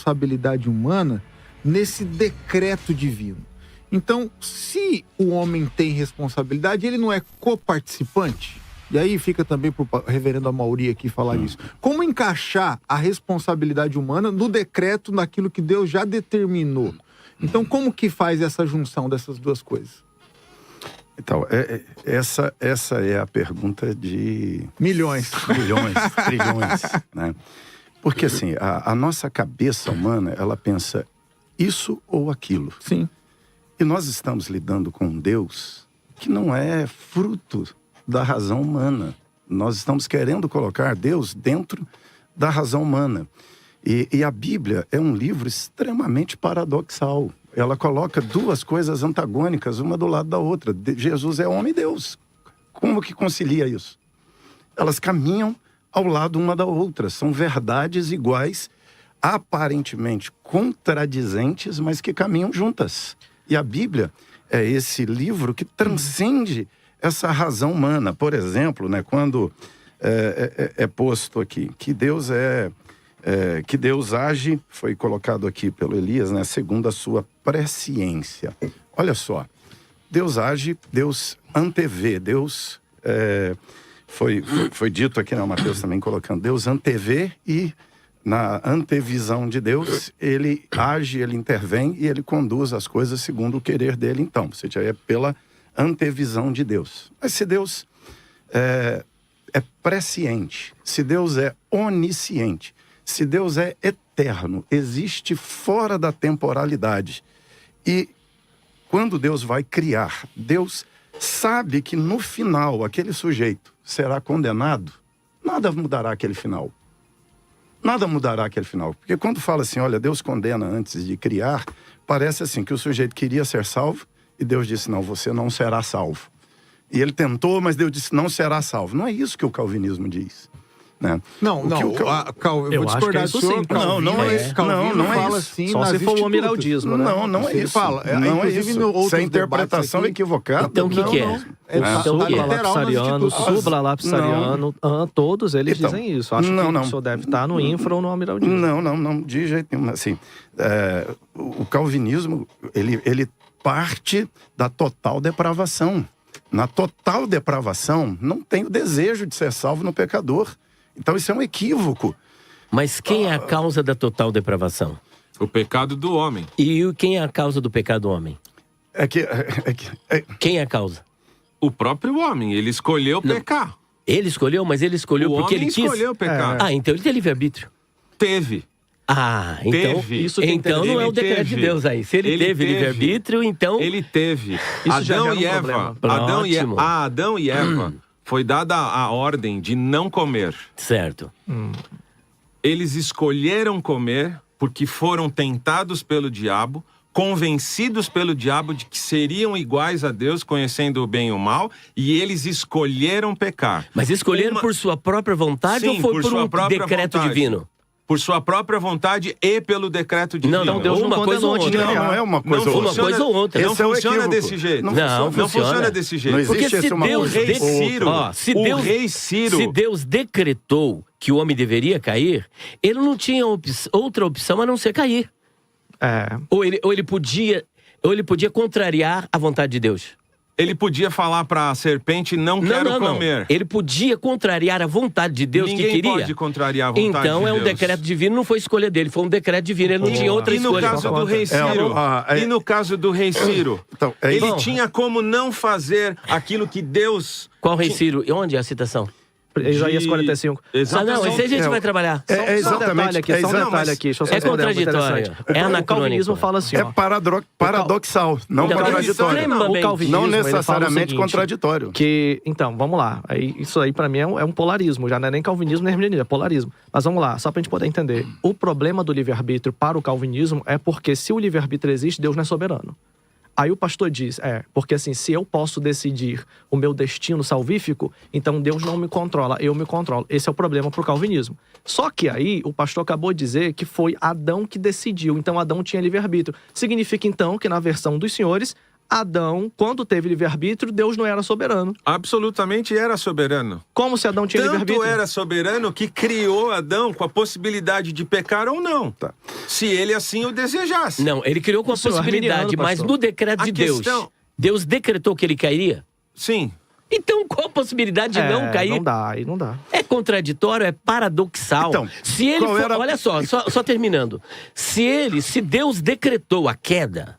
responsabilidade humana nesse decreto divino. Então, se o homem tem responsabilidade, ele não é coparticipante? E aí fica também para o reverendo Amaury aqui falar isso. Como encaixar a responsabilidade humana no decreto, naquilo que Deus já determinou? Então, como que faz essa junção dessas duas coisas? Então, essa é a pergunta de... Milhões, trilhões, né? Porque assim, a nossa cabeça humana, ela pensa isso ou aquilo. Sim. E nós estamos lidando com um Deus que não é fruto da razão humana. Nós estamos querendo colocar Deus dentro da razão humana. E a Bíblia é um livro extremamente paradoxal. Ela coloca duas coisas antagônicas, uma do lado da outra. Jesus é homem e Deus. Como que concilia isso? Elas caminham ao lado uma da outra. São verdades iguais, aparentemente contradizentes, mas que caminham juntas. E a Bíblia é esse livro que transcende essa razão humana. Por exemplo, né, quando é posto aqui que Deus que Deus age, foi colocado aqui pelo Elias, né, segundo a sua presciência. Olha só, Deus age, Deus antevê, Deus... Foi dito aqui, né, o Mateus também colocando, Deus antevê e na antevisão de Deus, ele age, ele intervém e ele conduz as coisas segundo o querer dele. Então, você já é pela antevisão de Deus. Mas se Deus é presciente, se Deus é onisciente, se Deus é eterno, existe fora da temporalidade. E quando Deus vai criar, Deus sabe que no final aquele sujeito será condenado, nada mudará aquele final. Nada mudará aquele final. Porque quando fala assim, olha, Deus condena antes de criar, parece assim que o sujeito queria ser salvo e Deus disse, não, você não será salvo. E ele tentou, mas Deus disse, não será salvo. Não é isso que o calvinismo diz. Né? Não, eu vou discordar do senhor. Não é isso. Não é isso. Assim, só se for o amiraldismo, né? Não é isso. Fala, não é isso. Essa interpretação é equivocada. Então o que é? Então o que é? Lapsariano, sublalapsariano, todos eles dizem isso. Acho que o senhor deve estar no infra ou no amiraldismo. Não, de jeito nenhum. Assim, o calvinismo, ele parte da total depravação. Na total depravação, não tem o desejo de ser salvo no pecador. Então isso é um equívoco. Mas quem é a causa da total depravação? O pecado do homem. E quem é a causa do pecado do homem? Quem é a causa? O próprio homem, ele escolheu pecar. Ele escolheu, mas ele escolheu porque ele quis? O homem escolheu pecar. Então ele tem livre-arbítrio. Teve. Então, então não é o decreto de Deus aí. Se ele teve livre-arbítrio, então... Ele teve. Adão e Eva, foi dada a ordem de não comer. Certo. Eles escolheram comer porque foram tentados pelo diabo, convencidos pelo diabo de que seriam iguais a Deus, conhecendo o bem e o mal, e eles escolheram pecar. Mas escolheram por sua própria vontade ou foi por um decreto divino? Por sua própria vontade e pelo decreto divino. Não, Deus uma coisa ou outra. Não é uma coisa ou outra. Uma coisa ou outra. Não funciona desse jeito. Não funciona desse jeito. Não existe porque o rei Ciro, se Deus decretou que o homem deveria cair, ele não tinha outra opção a não ser cair. Ou ele podia contrariar a vontade de Deus. Ele podia falar para a serpente, não quero comer. Ele podia contrariar a vontade de Deus. Ninguém que queria. Pode contrariar a vontade de Deus. Então é um decreto divino, não foi escolha dele, foi um decreto divino, ele não tinha outra escolha. E no caso do rei Ciro? Ele tinha como não fazer aquilo que Deus... Qual rei Ciro? E onde é a citação? Isaías 45. Não, esse a gente vai trabalhar. Só um detalhe aqui, deixa eu só contraditório. O calvinismo fala assim, é paradoxal, não contraditório. O calvinismo, não necessariamente contraditório. Então, vamos lá. Isso aí pra mim é um polarismo, já não é nem calvinismo nem arminianismo, é polarismo. Mas vamos lá, só pra gente poder entender. O problema do livre-arbítrio para o calvinismo é porque se o livre-arbítrio existe, Deus não é soberano. Aí o pastor diz, porque assim, se eu posso decidir o meu destino salvífico, então Deus não me controla, eu me controlo. Esse é o problema pro calvinismo. Só que aí, o pastor acabou de dizer que foi Adão que decidiu, então Adão tinha livre-arbítrio. Significa então que na versão dos senhores, Adão, quando teve livre-arbítrio, Deus não era soberano. Absolutamente era soberano. Como se Adão tinha Tanto livre-arbítrio? era soberano que criou Adão com a possibilidade de pecar ou não. Tá. Se ele assim o desejasse. Não, ele criou com a O senhor possibilidade, arminiano, mas pastor. no decreto de A Deus, questão- Deus decretou que ele cairia? Sim. Então qual a possibilidade de não cair? Não dá, aí não dá. É contraditório, é paradoxal. Então, se ele qual for, era- olha só terminando. Se Deus decretou a queda,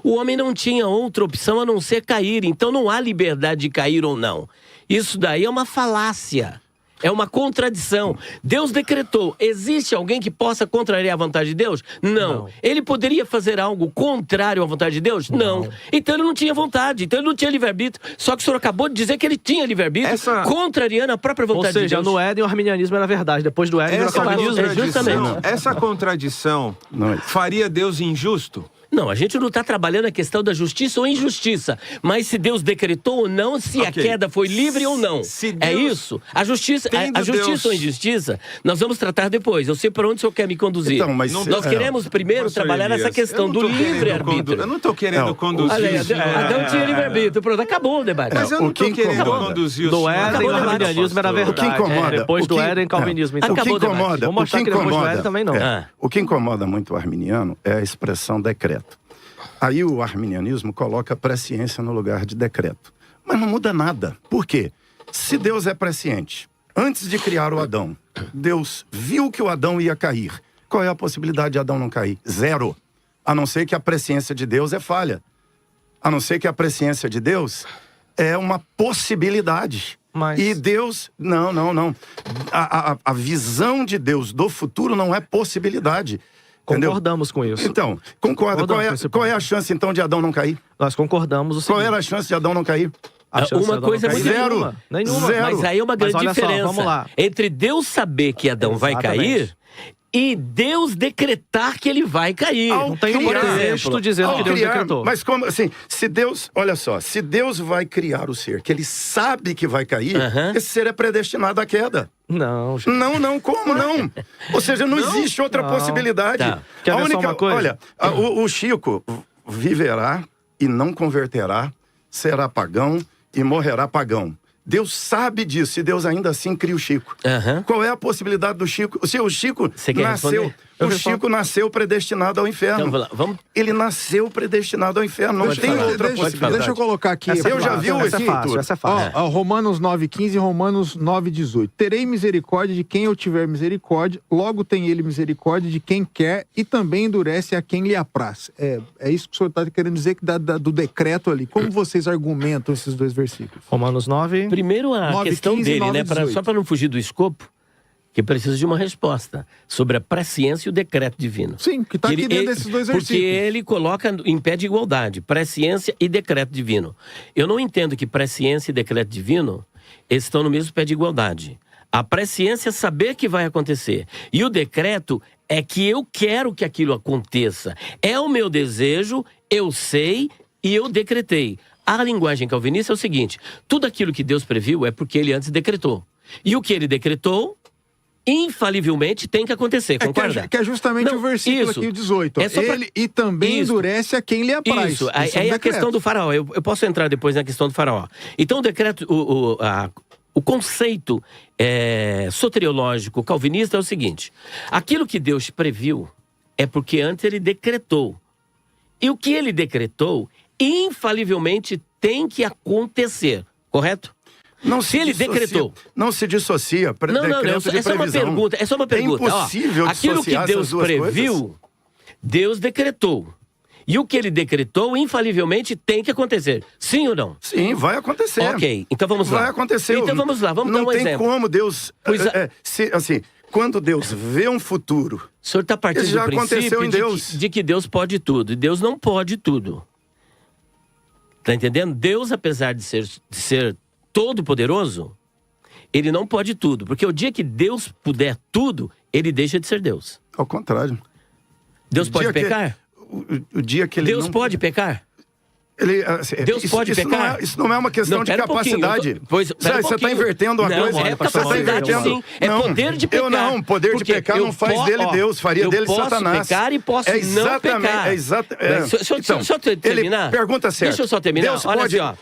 o homem não tinha outra opção a não ser cair. Então não há liberdade de cair ou não. Isso daí é uma falácia. É uma contradição. Deus decretou. Existe alguém que possa contrariar a vontade de Deus? Não. Ele poderia fazer algo contrário à vontade de Deus? Não. Então ele não tinha vontade. Então ele não tinha livre-arbítrio. Só que o senhor acabou de dizer que ele tinha livre-arbítrio, contrariando a própria Ou vontade de seja, Deus. no Éden o arminianismo era verdade. Depois do Éden, Essa o calvinismo justamente. essa contradição Não. faria Deus injusto? Não, a gente não está trabalhando a questão da justiça ou injustiça, mas se Deus decretou ou não, se a Ok. queda foi livre ou não. Se É Deus- isso. A justiça, Tendo a justiça Deus- ou injustiça, nós vamos tratar depois. Eu sei para onde o senhor quer me conduzir. Então, mas nós é, queremos primeiro Pastor trabalhar Elias, essa questão eu não do tô querendo livre-arbítrio. Eu não estou querendo Não, conduzir Olha aí, o senhor. Adão tinha livre-arbítrio. Pronto, acabou o debate. Mas eu não o que estou querendo incomoda- conduzir o Do senhor. Éden, Acabou o o debate, arminianismo era pastor. verdade. O que incomoda- Depois o do que- Éden, calvinismo. Então, O que Acabou o debate. incomoda, Vou mostrar o que que depois do incomoda, Éden também não. o que incomoda muito o arminiano é a expressão decreto. Aí o arminianismo coloca a presciência no lugar de decreto. Mas não muda nada. Por quê? Se Deus é presciente, antes de criar o Adão, Deus viu que o Adão ia cair. Qual é a possibilidade de Adão não cair? Zero. A não ser que a presciência de Deus é falha. A não ser que a presciência de Deus é uma possibilidade. Mas- E Deus... Não. A visão de Deus do futuro não é possibilidade. Entendeu? Concordamos com isso. Então, concorda. Concordamos com esse Qual é a ponto. chance, então, de Adão não cair? Nós concordamos o seguinte. Qual era a chance de Adão não cair? A chance de Uma Adão coisa não é cair? muito Zero. Nenhuma. Zero. Mas aí é uma grande Mas olha só, diferença vamos lá. entre Deus saber que Adão vai Exatamente. cair e Deus decretar que ele vai cair. Não tem um criar- texto dizendo Ao que Deus criar- decretou. Mas como assim? Se Deus, olha só, se Deus vai criar o ser, que ele sabe que vai cair, Aham. esse ser é predestinado à queda. Não, gente. Não, como não? Ou seja, não existe outra Não. possibilidade. Tá. Quer ver só uma coisa? Olha, o Chico viverá e não converterá, será pagão e morrerá pagão. Deus sabe disso e Deus ainda assim cria o Chico. Aham. Qual é a possibilidade do Chico? Se o Chico Você quer nasceu, responder? Eu o respondo. Chico nasceu predestinado ao inferno. Então, vamos... Ele nasceu predestinado ao inferno. Não Pode tem falar. outra Deixa possibilidade. eu colocar aqui. Essa é Eu já fácil, vi o essa é fácil, futuro. essa é fácil. Ó, Romanos 9,15 e Romanos 9,18. Terei misericórdia de quem eu tiver misericórdia, logo tem ele misericórdia de quem quer e também endurece a quem lhe apraz. É isso que o senhor está querendo dizer que do decreto ali. Como vocês argumentam esses dois versículos? Romanos 9. Primeiro a 9, questão 15, dele, 9, né? 18. Só para não fugir do escopo, que precisa de uma resposta sobre a presciência e o decreto divino. Sim, que está aqui Ele- dentro ele- desses dois Porque versículos. ele coloca em pé de igualdade, presciência e decreto divino. Eu não entendo que presciência e decreto divino estão no mesmo pé de igualdade. A presciência é saber que vai acontecer. E o decreto é que eu quero que aquilo aconteça. É o meu desejo, eu sei e eu decretei. A linguagem calvinista é o seguinte: tudo aquilo que Deus previu é porque ele antes decretou. E o que ele decretou, infalivelmente, tem que acontecer, concorda? Que é justamente Não, o versículo isso. aqui, o 18. É só pra- Ele e também Isso. endurece a quem lhe apraz. Isso, Esse é um aí a decreto. questão do faraó. Eu posso entrar depois na questão do faraó. Então o decreto, o conceito soteriológico calvinista é o seguinte: aquilo que Deus previu é porque antes ele decretou. E o que ele decretou, infalivelmente tem que acontecer, correto? Não Se ele decretou. Não se dissocia. Não, decreto de é só uma previsão. pergunta. É só uma pergunta. É impossível Ó, aquilo que dissociar essas Deus duas previu, coisas. Deus decretou. E o que ele decretou, infalivelmente, tem que acontecer. Sim ou não? Sim, vai acontecer. Ok, então vamos lá. Vai acontecer. Então vamos lá, vamos dar um Não tem exemplo. como Deus... Pois assim, quando Deus vê um futuro... O senhor está partindo Isso já do aconteceu princípio em Deus. de que Deus pode tudo. E Deus não pode tudo. Tá entendendo? Deus, apesar de ser todo-poderoso, ele não pode tudo. Porque o dia que Deus puder tudo, ele deixa de ser Deus. Ao contrário. Deus O pode dia que- pecar? O dia que ele Deus não... pode pecar? Deus pode pecar? Isso não é uma questão de capacidade. Você está invertendo uma coisa. É capacidade, sim. É poder de pecar. Poder de pecar não faz dele Deus, faria dele Satanás. Eu posso pecar e posso não pecar. Deixa eu terminar. Pergunta certa. Deixa eu só terminar.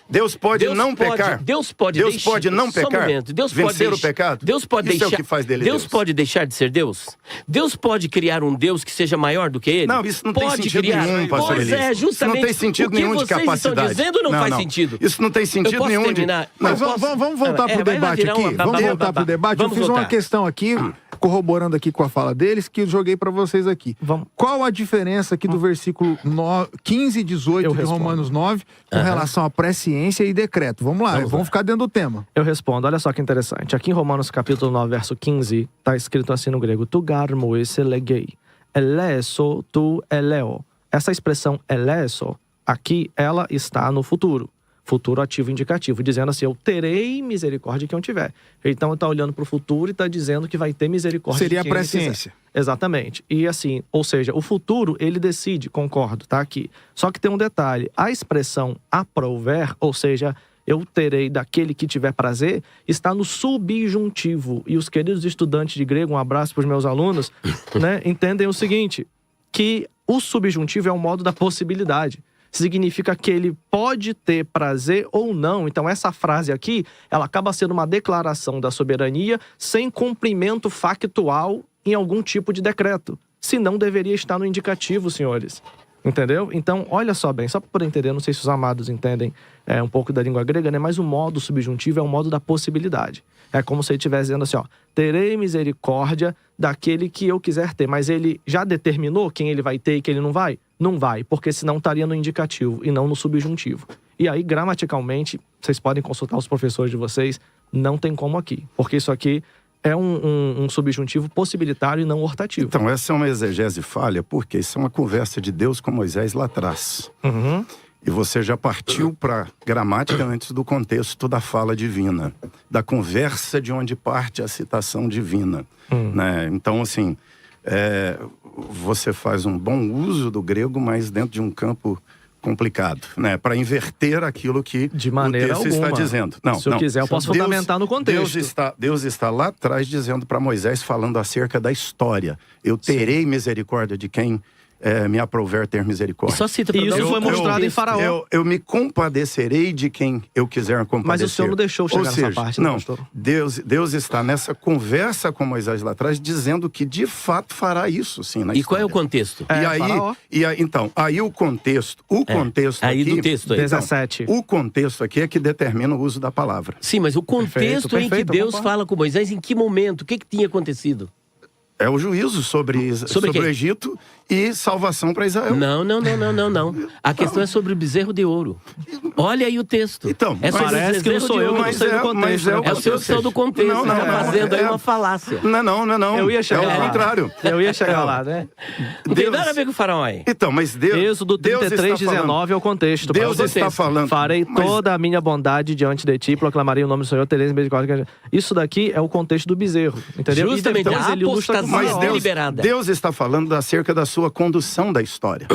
Deus pode não pecar. Deus pode não pecar. Vencer o pecado. Deus pode deixar. Isso é o que faz dele Deus. Deus pode deixar de ser Deus? Deus pode criar um Deus que seja maior do que ele? Não, isso não tem sentido nenhum, pastor Elias. Pois é, justamente. Isso não tem sentido nenhum de capacidade. Estão dizendo não faz sentido. Isso não tem sentido nenhum de... Mas vamos voltar pro debate aqui. Vamos voltar pro debate. Eu fiz uma questão aqui, corroborando aqui com a fala deles, que eu joguei pra vocês aqui. Qual a diferença aqui do versículo 15 e 18 de Romanos 9 com relação à presciência e decreto? Vamos lá, vamos ficar dentro do tema. Eu respondo, olha só que interessante. Aqui em Romanos capítulo 9, verso 15, tá escrito assim no grego: Tu garmo esse legei, eleso tu eleo. Essa expressão eleso, aqui, ela está no futuro. Futuro ativo indicativo, dizendo assim: eu terei misericórdia de quem eu tiver. Então, está olhando para o futuro e está dizendo que vai ter misericórdia de quem ele quiser. Seria a presciência. Exatamente. E assim, ou seja, o futuro, ele decide, concordo, tá aqui. Só que tem um detalhe. A expressão aprouver, ou seja, eu terei daquele que tiver prazer, está no subjuntivo. E os queridos estudantes de grego, um abraço para os meus alunos, né, entendem o seguinte, que o subjuntivo é um modo da possibilidade. Significa que ele pode ter prazer ou não. Então, essa frase aqui, ela acaba sendo uma declaração da soberania sem cumprimento factual em algum tipo de decreto. Senão, deveria estar no indicativo, senhores. Entendeu? Então, olha só bem, só para poder entender, não sei se os amados entendem um pouco da língua grega, né? Mas o modo subjuntivo é o modo da possibilidade. É como se ele estivesse dizendo assim, ó: terei misericórdia daquele que eu quiser ter. Mas ele já determinou quem ele vai ter e quem ele não vai? Não vai, porque senão estaria no indicativo e não no subjuntivo. E aí, gramaticalmente, vocês podem consultar os professores de vocês, não tem como aqui. Porque isso aqui é um subjuntivo possibilitário e não hortativo. Então, essa é uma exegese falha, porque isso é uma conversa de Deus com Moisés lá atrás. E você já partiu para gramática antes do contexto da fala divina, da conversa de onde parte a citação divina. Né? Então, assim, você faz um bom uso do grego, mas dentro de um campo complicado, né? Para inverter aquilo que de maneira o texto alguma está dizendo. Se eu quiser, eu posso fundamentar no contexto. Deus está lá atrás dizendo para Moisés, falando acerca da história. Eu terei misericórdia de quem me aprouver ter misericórdia. Só cita para isso foi mostrado em Faraó. Eu me compadecerei de quem eu quiser compadecer. Mas o senhor não deixou chegar nessa parte, não, pastor? Deus está nessa conversa com Moisés lá atrás, dizendo que de fato fará isso, sim, na história. E qual é o contexto? Então, aí o contexto aí aqui, do texto aí. 17. O contexto aqui é que determina o uso da palavra. Sim, mas o contexto em que Deus fala com Moisés, em que momento? O que tinha acontecido? É o juízo sobre o Egito e salvação para Israel. Não. A questão é sobre o bezerro de ouro. Olha aí o texto. Então, parece que não sou eu que não sei do contexto. É o seu questão do contexto. Não, está fazendo aí uma falácia. Não. Eu ia chegar lá. É o contrário. Eu ia chegar lá, né? Não tem nada a ver com o faraó aí. Então, mas Deus... Êxodo 33, 19 é o contexto. Deus está falando... Farei toda a minha bondade diante de ti, proclamarei o nome do Senhor, terei misericórdia. Isso daqui é o contexto do bezerro, entendeu? Justamente, e depois ele ilustra mas Deus está falando acerca da sua condução da história.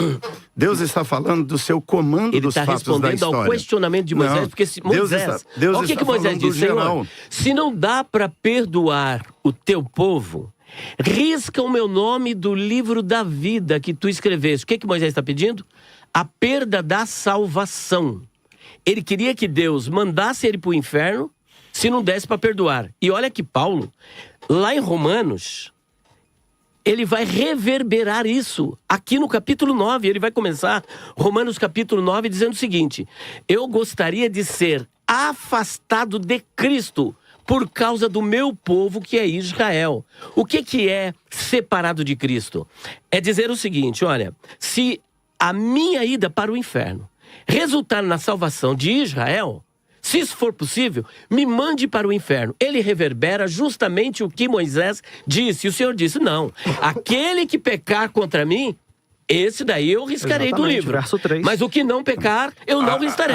Deus está falando do seu comando dos fatos da história. Ele está respondendo ao questionamento de Moisés, porque olha o que Moisés disse: Senhor, se não dá para perdoar o teu povo, risca o meu nome do livro da vida que tu escreveste. O que Moisés está pedindo? A perda da salvação. Ele queria que Deus mandasse ele para o inferno se não desse para perdoar. E olha que Paulo, lá em Romanos, ele vai reverberar isso. Aqui no capítulo 9, ele vai começar Romanos capítulo 9 dizendo o seguinte: eu gostaria de ser afastado de Cristo por causa do meu povo que é Israel. O que é separado de Cristo? É dizer o seguinte: olha, se a minha ida para o inferno resultar na salvação de Israel, se isso for possível, me mande para o inferno. Ele reverbera justamente o que Moisés disse. E o Senhor disse: não, aquele que pecar contra mim, esse daí eu riscarei do livro. Verso 3. Mas o que não pecar, eu não riscarei.